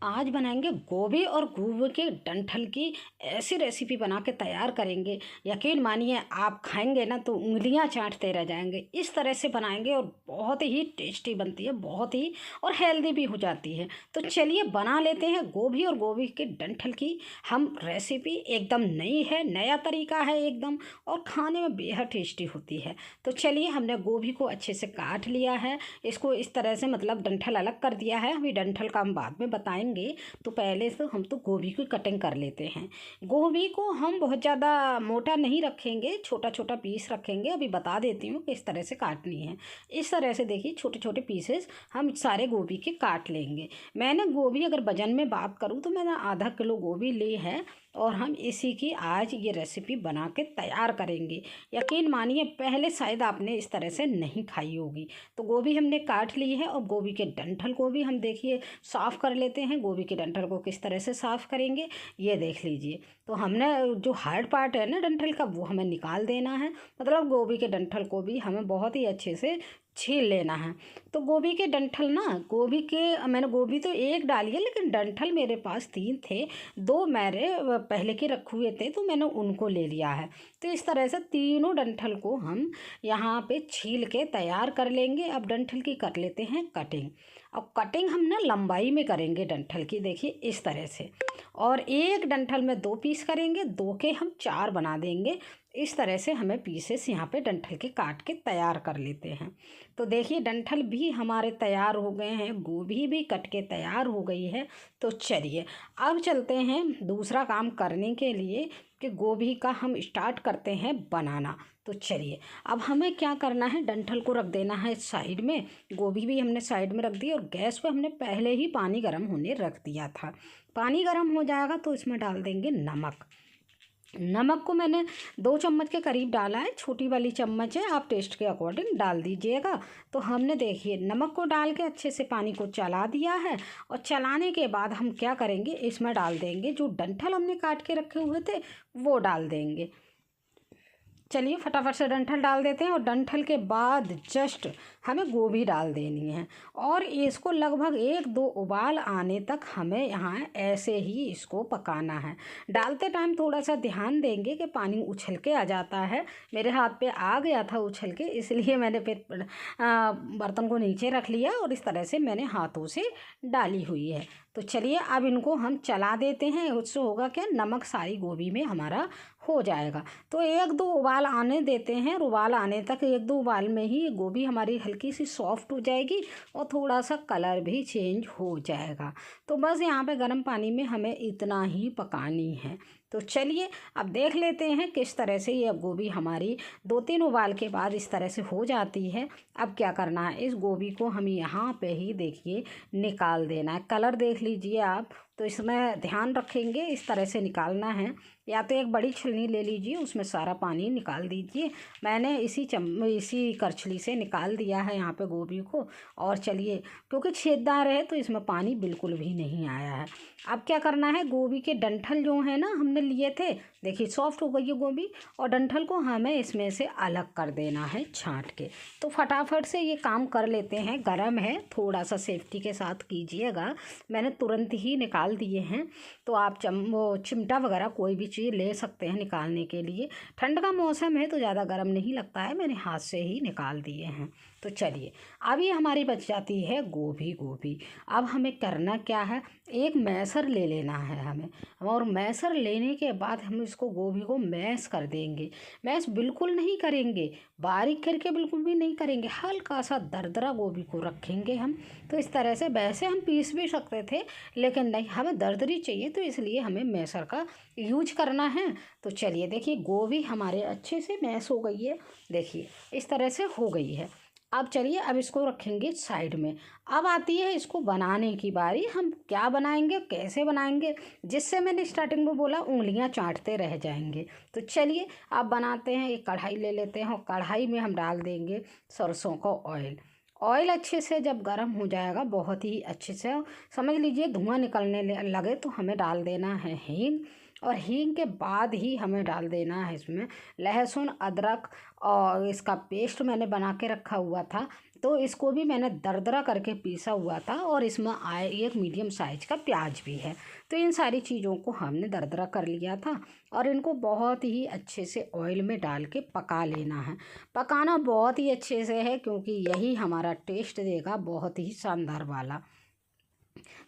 आज बनाएंगे गोभी और गोभी के डंठल की ऐसी रेसिपी बना के तैयार करेंगे। यकीन मानिए आप खाएंगे ना तो उंगलियां चाटते रह जाएंगे। इस तरह से बनाएंगे और बहुत ही टेस्टी बनती है, बहुत ही और हेल्दी भी हो जाती है। तो चलिए बना लेते हैं गोभी और गोभी के डंठल की हम रेसिपी। एकदम नई है, नया तरीका है एकदम, और खाने में बेहद टेस्टी होती है। तो चलिए हमने गोभी को अच्छे से काट लिया है, इसको इस तरह से मतलब डंठल अलग कर दिया है। अभी डंठल का हम बाद में बताएंगे। तो पहले से हम तो गोभी की कटिंग कर लेते हैं। गोभी को हम बहुत ज़्यादा मोटा नहीं रखेंगे, छोटा छोटा पीस रखेंगे। अभी बता देती हूँ किस तरह से काटनी है। इस तरह से देखिए छोटे छोटे पीसेस हम सारे गोभी के काट लेंगे। मैंने गोभी अगर वजन में बात करूँ तो मैंने आधा किलो गोभी ली है और हम इसी की आज ये रेसिपी बना के तैयार करेंगे। यकीन मानिए पहले शायद आपने इस तरह से नहीं खाई होगी। तो गोभी हमने काट ली है और गोभी के डंठल को भी हम देखिए साफ़ कर लेते हैं। गोभी के डंठल को किस तरह से साफ़ करेंगे ये देख लीजिए। तो हमने जो हार्ड पार्ट है ना डंठल का वो हमें निकाल देना है। मतलब गोभी के डंठल को भी हमें बहुत ही अच्छे से छील लेना है। तो गोभी के डंठल ना, गोभी के मैंने गोभी तो एक डाली है लेकिन डंठल मेरे पास 3 थे। 2 मेरे पहले के रखे हुए थे तो मैंने उनको ले लिया है। तो इस तरह से तीनों डंठल को हम यहाँ पे छील के तैयार कर लेंगे। अब डंठल की कर लेते हैं कटिंग। अब कटिंग हम ना लंबाई में करेंगे डंठल की, देखिए इस तरह से। और एक डंठल में 2 पीस करेंगे, 2 के हम 4 बना देंगे। इस तरह से हमें पीसेस यहाँ पे डंठल के काट के तैयार कर लेते हैं। तो देखिए डंठल भी हमारे तैयार हो गए हैं, गोभी भी कट के तैयार हो गई है। तो चलिए अब चलते हैं दूसरा काम करने के लिए कि गोभी का हम स्टार्ट करते हैं बनाना। तो चलिए अब हमें क्या करना है, डंठल को रख देना है साइड में, गोभी भी हमने साइड में रख दी और गैस पे हमने पहले ही पानी गर्म होने रख दिया था। पानी गर्म हो जाएगा तो इसमें डाल देंगे नमक। नमक को मैंने 2 चम्मच के करीब डाला है, छोटी वाली चम्मच है, आप टेस्ट के अकॉर्डिंग डाल दीजिएगा। तो हमने देखिए नमक को डाल के अच्छे से पानी को चला दिया है। और चलाने के बाद हम क्या करेंगे, इसमें डाल देंगे जो डंठल हमने काट के रखे हुए थे वो डाल देंगे। चलिए फटाफट से डंठल डाल देते हैं और डंठल के बाद जस्ट हमें गोभी डाल देनी है। और इसको लगभग 1-2 उबाल आने तक हमें यहाँ ऐसे ही इसको पकाना है। डालते टाइम थोड़ा सा ध्यान देंगे कि पानी उछल के आ जाता है। मेरे हाथ पे आ गया था उछल के, इसलिए मैंने फिर बर्तन को नीचे रख लिया और इस तरह से मैंने हाथों से डाली हुई है। तो चलिए अब इनको हम चला देते हैं। उससे होगा क्या, नमक सारी गोभी में हमारा हो जाएगा। तो 1-2 उबाल आने देते हैं। उबाल आने तक 1-2 उबाल में ही गोभी हमारी हल्की सी सॉफ्ट हो जाएगी और थोड़ा सा कलर भी चेंज हो जाएगा। तो बस यहाँ पे गर्म पानी में हमें इतना ही पकानी है। तो चलिए अब देख लेते हैं किस तरह से ये गोभी हमारी 2-3 उबाल के बाद इस तरह से हो जाती है। अब क्या करना है, इस गोभी को हम यहाँ पे ही देखिए निकाल देना है। कलर देख लीजिए आप, तो इसमें ध्यान रखेंगे इस तरह से निकालना है। या तो एक बड़ी छलनी ले लीजिए, उसमें सारा पानी निकाल दीजिए। मैंने इसी करछली से निकाल दिया है यहाँ पे गोभी को। और चलिए क्योंकि छेददार है तो इसमें पानी बिल्कुल भी नहीं आया है। अब क्या करना है, गोभी के डंठल जो है ना हमने लिए थे, देखिए सॉफ्ट हो गई है गोभी, और डंठल को हमें इसमें से अलग कर देना है छांट के। तो फटाफट से ये काम कर लेते हैं। गरम है, थोड़ा सा सेफ्टी के साथ कीजिएगा। मैंने तुरंत ही निकाल दिए हैं। तो आप चिमटा वगैरह कोई भी चीज़ ले सकते हैं निकालने के लिए। ठंड का मौसम है तो ज़्यादा गर्म नहीं लगता है, मैंने हाथ से ही निकाल दिए हैं। तो चलिए अब ये हमारी बच जाती है गोभी। अब हमें करना क्या है, एक मैसर ले लेना है हमें। और मैसर लेने के बाद हम इसको गोभी को मैश कर देंगे। मैश बिल्कुल नहीं करेंगे, बारीक करके बिल्कुल भी नहीं करेंगे, हल्का सा दरदरा गोभी को रखेंगे हम। तो इस तरह से वैसे हम पीस भी सकते थे लेकिन नहीं, हमें दरदरी चाहिए तो इसलिए हमें मैसर का यूज करना है। तो चलिए देखिए गोभी हमारे अच्छे से मैश हो गई है, देखिए इस तरह से हो गई है। अब चलिए अब इसको रखेंगे साइड में। अब आती है इसको बनाने की बारी। हम क्या बनाएंगे, कैसे बनाएंगे, जिससे मैंने स्टार्टिंग में बोला उंगलियां चाटते रह जाएंगे। तो चलिए अब बनाते हैं। एक कढ़ाई ले लेते हैं और कढ़ाई में हम डाल देंगे सरसों का ऑयल। ऑयल अच्छे से जब गर्म हो जाएगा, बहुत ही अच्छे से समझ लीजिए धुआं निकलने लगे, तो हमें डाल देना है हींग। और हींग के बाद ही हमें डाल देना है इसमें लहसुन अदरक, और इसका पेस्ट मैंने बना के रखा हुआ था, तो इसको भी मैंने दरदरा करके पीसा हुआ था। और इसमें एक मीडियम साइज का प्याज भी है। तो इन सारी चीज़ों को हमने दरदरा कर लिया था और इनको बहुत ही अच्छे से ऑयल में डाल के पका लेना है। पकाना बहुत ही अच्छे से है, क्योंकि यही हमारा टेस्ट देगा बहुत ही शानदार वाला।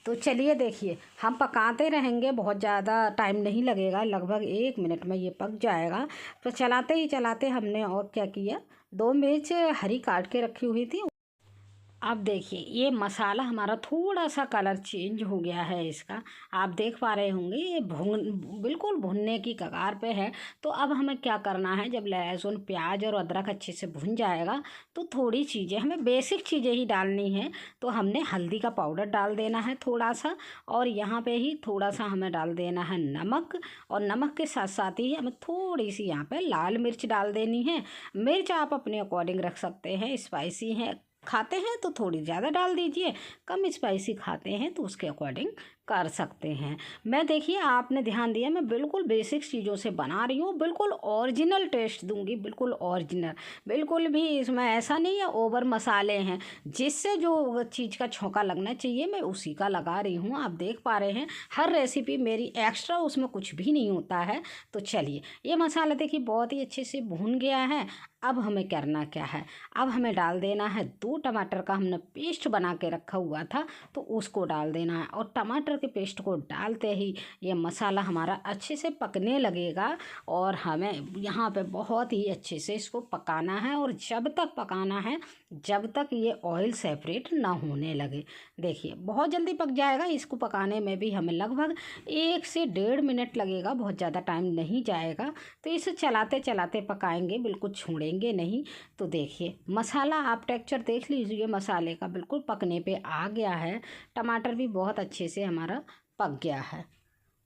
तो चलिए देखिए, हम पकाते रहेंगे, बहुत ज़्यादा टाइम नहीं लगेगा, लगभग 1 मिनट में ये पक जाएगा। तो चलाते ही चलाते हमने और क्या किया, 2 मिर्च हरी काट के रखी हुई थी। अब देखिए ये मसाला हमारा थोड़ा सा कलर चेंज हो गया है इसका, आप देख पा रहे होंगे ये बिल्कुल भुनने की कगार पे है। तो अब हमें क्या करना है, जब लहसुन प्याज और अदरक अच्छे से भुन जाएगा तो थोड़ी चीज़ें हमें बेसिक चीज़ें ही डालनी है। तो हमने हल्दी का पाउडर डाल देना है थोड़ा सा, और यहाँ पे ही थोड़ा सा हमें डाल देना है नमक, और नमक के साथ साथ ही हमें थोड़ी सी यहाँ पे लाल मिर्च डाल देनी है। मिर्च आप अपने अकॉर्डिंग रख सकते हैं, स्पाइसी है खाते हैं तो थोड़ी ज़्यादा डाल दीजिए, कम स्पाइसी खाते हैं तो उसके अकॉर्डिंग कर सकते हैं। मैं देखिए आपने ध्यान दिया, मैं बिल्कुल बेसिक चीज़ों से बना रही हूँ, बिल्कुल ओरिजिनल टेस्ट दूंगी, बिल्कुल ओरिजिनल, बिल्कुल भी इसमें ऐसा नहीं है ओवर मसाले हैं। जिससे जो चीज़ का छौंका लगना चाहिए मैं उसी का लगा रही हूँ। आप देख पा रहे हैं हर रेसिपी मेरी एक्स्ट्रा, उसमें कुछ भी नहीं होता है। तो चलिए ये मसाला देखिए बहुत ही अच्छे से भून गया है। अब हमें करना क्या है, अब हमें डाल देना है 2 टमाटर का हमने पेस्ट बना के रखा हुआ था, तो उसको डाल देना है। और टमाटर के पेस्ट को डालते ही ये मसाला हमारा अच्छे से पकने लगेगा, और हमें यहाँ पे बहुत ही अच्छे से इसको पकाना है। और जब तक पकाना है जब तक ये ऑयल सेपरेट ना होने लगे। देखिए बहुत जल्दी पक जाएगा, इसको पकाने में भी हमें लगभग 1 से 1.5 मिनट लगेगा, बहुत ज़्यादा टाइम नहीं जाएगा। तो इसे चलाते चलाते पकाएंगे, बिल्कुल छोड़ेंगे नहीं। तो देखिए मसाला आप टेक्सचर देख लीजिए, मसाले का बिल्कुल पकने पे आ गया है। टमाटर भी बहुत अच्छे से हमारा पक गया है,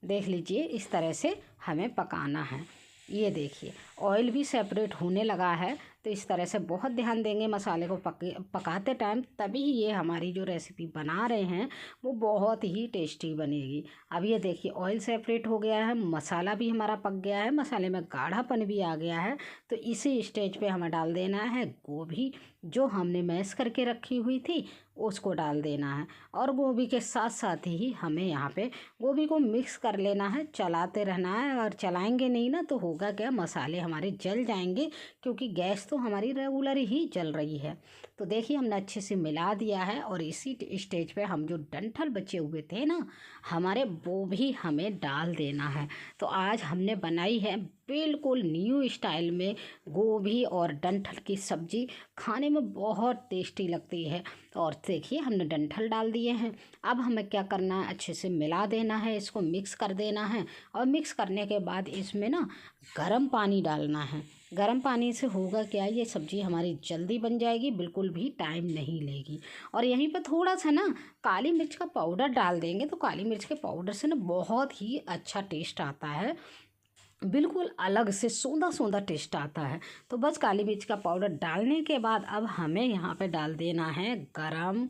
देख लीजिए इस तरह से हमें पकाना है। ये देखिए ऑयल भी सेपरेट होने लगा है। तो इस तरह से बहुत ध्यान देंगे मसाले को पकाते टाइम, तभी ये हमारी जो रेसिपी बना रहे हैं वो बहुत ही टेस्टी बनेगी। अब ये देखिए ऑयल सेपरेट हो गया है, मसाला भी हमारा पक गया है, मसाले में गाढ़ापन भी आ गया है। तो इसी स्टेज पे हमें डाल देना है गोभी, जो हमने मैश करके रखी हुई थी उसको डाल देना है। और गोभी के साथ साथ ही हमें यहाँ पे गोभी को मिक्स कर लेना है, चलाते रहना है। और चलाएंगे नहीं ना तो होगा क्या, मसाले हमारे जल जाएंगे, क्योंकि गैस तो हमारी रेगुलर ही चल रही है। तो देखिए हमने अच्छे से मिला दिया है। और इसी स्टेज पे हम जो डंठल बचे हुए थे ना हमारे, वो भी हमें डाल देना है। तो आज हमने बनाई है बिल्कुल न्यू स्टाइल में गोभी और डंठल की सब्ज़ी, खाने में बहुत टेस्टी लगती है। और देखिए हमने डंठल डाल दिए हैं। अब हमें क्या करना है, अच्छे से मिला देना है, इसको मिक्स कर देना है। और मिक्स करने के बाद इसमें ना गर्म पानी डालना है। गर्म पानी से होगा क्या, ये सब्ज़ी हमारी जल्दी बन जाएगी, बिल्कुल भी टाइम नहीं लेगी। और यहीं पर थोड़ा सा ना काली मिर्च का पाउडर डाल देंगे, तो काली मिर्च के पाउडर से ना बहुत ही अच्छा टेस्ट आता है, बिल्कुल अलग से सोंधा सोंधा टेस्ट आता है। तो बस काली मिर्च का पाउडर डालने के बाद अब हमें यहाँ पे डाल देना है गरम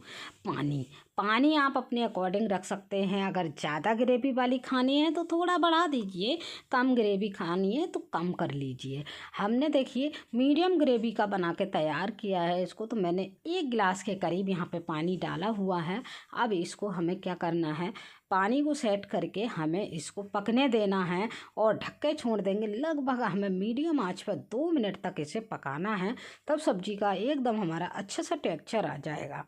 पानी। पानी आप अपने अकॉर्डिंग रख सकते हैं, अगर ज़्यादा ग्रेवी वाली खानी है तो थोड़ा बढ़ा दीजिए, कम ग्रेवी खानी है तो कम कर लीजिए। हमने देखिए मीडियम ग्रेवी का बना के तैयार किया है इसको, तो मैंने 1 गिलास के करीब यहाँ पे पानी डाला हुआ है। अब इसको हमें क्या करना है, पानी को सेट करके हमें इसको पकने देना है और ढक के छोड़ देंगे। लगभग हमें मीडियम आंच पर 2 मिनट तक इसे पकाना है, तब सब्जी का एकदम हमारा अच्छा सा टेक्सचर आ जाएगा।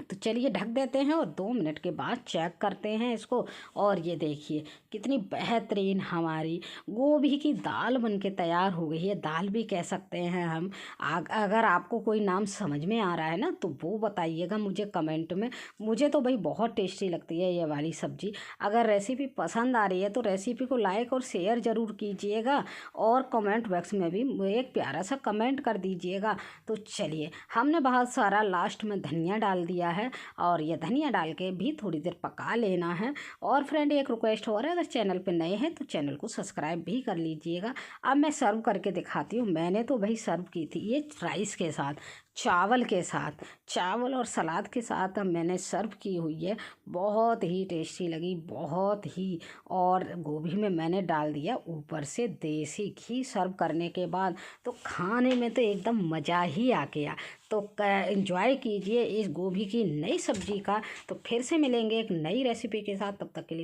तो चलिए ढक देते हैं और 2 मिनट के बाद चेक करते हैं इसको। और ये देखिए कितनी बेहतरीन हमारी गोभी की दाल बन के तैयार हो गई है, दाल भी कह सकते हैं हम। अगर आपको कोई नाम समझ में आ रहा है ना तो वो बताइएगा मुझे कमेंट में। मुझे तो भाई बहुत टेस्टी लगती है ये वाली सब्ज़ी। अगर रेसिपी पसंद आ रही है तो रेसिपी को लाइक और शेयर ज़रूर कीजिएगा, और कमेंट बॉक्स में भी एक प्यारा सा कमेंट कर दीजिएगा। तो चलिए हमने बहुत सारा लास्ट में धनिया डाल दिया है, और ये धनिया डाल के भी थोड़ी देर पका लेना है। और फ्रेंड एक रिक्वेस्ट हो रहा है, अगर चैनल पे नए हैं तो चैनल को सब्सक्राइब भी कर लीजिएगा। अब मैं सर्व करके दिखाती हूँ। मैंने तो भाई सर्व की थी ये राइस के साथ, चावल के साथ, चावल और सलाद के साथ मैंने सर्व की हुई है। बहुत ही टेस्टी लगी, बहुत ही। और गोभी में मैंने डाल दिया ऊपर से देसी घी सर्व करने के बाद, तो खाने में तो एकदम मज़ा ही आ गया। तो एंजॉय कीजिए इस गोभी की नई सब्जी का। तो फिर से मिलेंगे एक नई रेसिपी के साथ, तब तक के लिए।